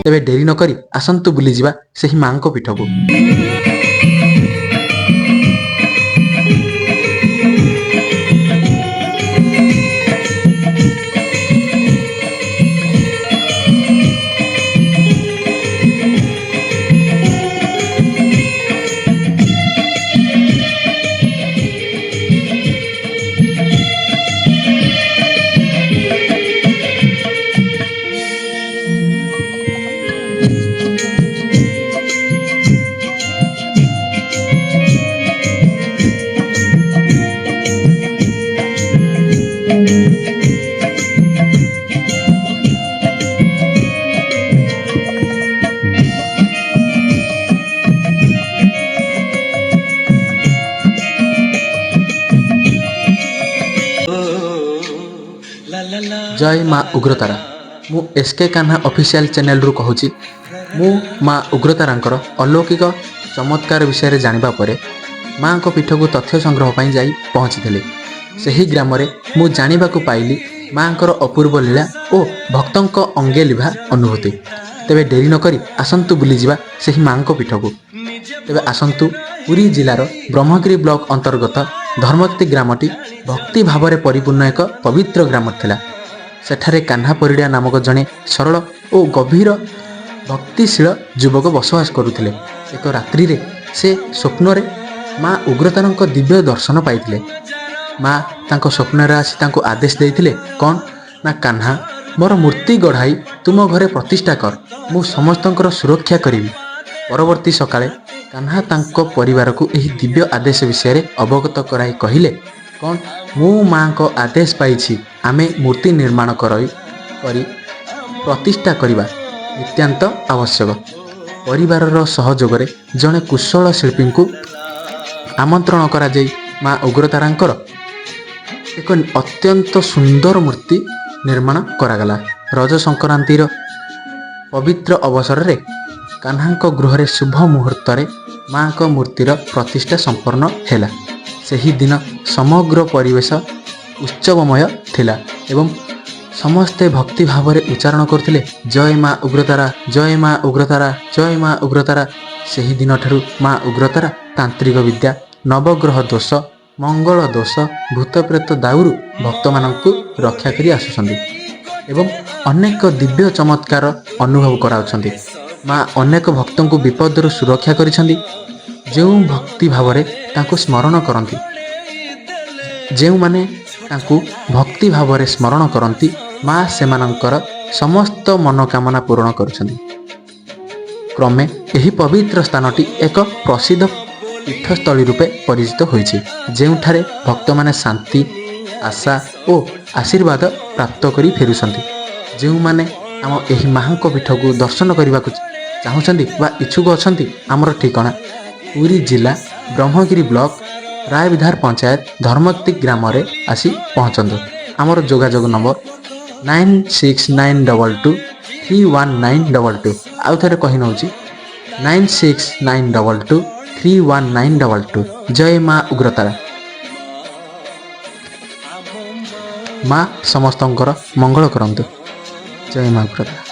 ତେବେ ଡେରି ନ କରି ଆସନ୍ତୁ ବୁଲିଯିବା ସେହି ମାଙ୍କ ପୀଠକୁ। जय माँ उग्रतारा। मु एसके कान्हा ऑफिशियल चैनल रु कहूची। मु माँ उग्रतारांकर अलौकिक चमत्कार विषय रे जानिबा परे माँ को पीठ को तथ्य संग्रह पाई जाई पहुँची थे। सही ग्राम रे मु जानिबा को पाइली माँ कर अपूर्व लीला और भक्तों अंगे लिभा अनुभूति। तेबे डेरी न करी आसंतु बुलीजिबा सही माँ को पीठ को। तेबे आसंतु पुरी जिलार ब्रह्मगिरी ब्लॉक अंतर्गत धर्मक्ति ग्रामटी भक्ति भाव में परिपूर्ण एक पवित्र ग्राम थिला। सेठारे कान्हा परिड़ा नामक जड़े सरल और गभीर भक्तिशील युवक बसवास करुथिले। एक रात्रि रे से स्वप्न रे माँ उग्रतारंक दिव्य दर्शन पाइथिले। माँ तांको स्वप्न रे आसी तांको आदेश देइथिले, कौन ना कान्हा मोर मूर्ति गढ़ाई तुम घरे प्रतिष्ठा कर, मु समस्तंकर सुरक्षा करिवि। परवर्ती सकाळे कान्हा तांको परिवार को एही दिव्य आदेश विषय रे अवगत कराई कहिले, कौन मु माँ को आदेश पाइछि आमे मूर्ति निर्माण करी प्रतिष्ठा करिबा नित्यांत आवश्यक। परिवारर सहयोग रे जणे कुशल शिल्पी को आमंत्रण करा जाई माँ उग्रतारांकर एक अत्यंत सुंदर मूर्ति निर्माण करागला। रज संक्रांतिर पवित्र अवसर रे कान्हांको गृह रे शुभ मुहूर्त रे माँ को मूर्तिर प्रतिष्ठा संपन्न हेला। सही दिन समग्र परिवेश उत्सवमय थिला एवं समस्ते भक्ति भाव में उच्चारण करथिले, जय माँ उग्रतारा, जय माँ उग्रतारा, जय माँ उग्रतारा। सही दिन ठारू माँ उग्रतारा तांत्रिक विद्या, नवग्रह दोष, मंगल दोष, भूत प्रेत दाउरू भक्त मानकु रक्षा करी आसुछंदी एवं अनेक दिव्य चमत्कार अनुभव कराउछंदी। माँ अनेक भक्तों को विपदरू सुरक्षा करिछंदी। जो भक्ति भाव में तांको स्मरण करती, जो माने तांको भक्ति भाव में स्मरण करती, माँ सेमानंकर समस्त मनोकामना पूर्ण करुछंदी। क्रमे यही पवित्र स्थानटी एक प्रसिद्ध पीठस्थली रूपे परिचित होइछि, जेउठारे भक्त माने शांति, आशा और आशीर्वाद प्राप्त करी फेरुछंती। जो माने आम एही माँको पीठ को दर्शन करने को चाहूँगी बा इच्छुक अछंती, आमर ठिकाना पुरी जिला ब्रह्मगिरी ब्लॉक रायविधार पंचायत धर्मक्ति ग्राम रे आसी पहुँचंतु। आमर जोगाजोग नंबर 9692231922। आउ थे कही नौ 9692231922। जय माँ उग्रतारा। माँ समस्तंकर मंगल करंतु। जय माँ उग्रतारा।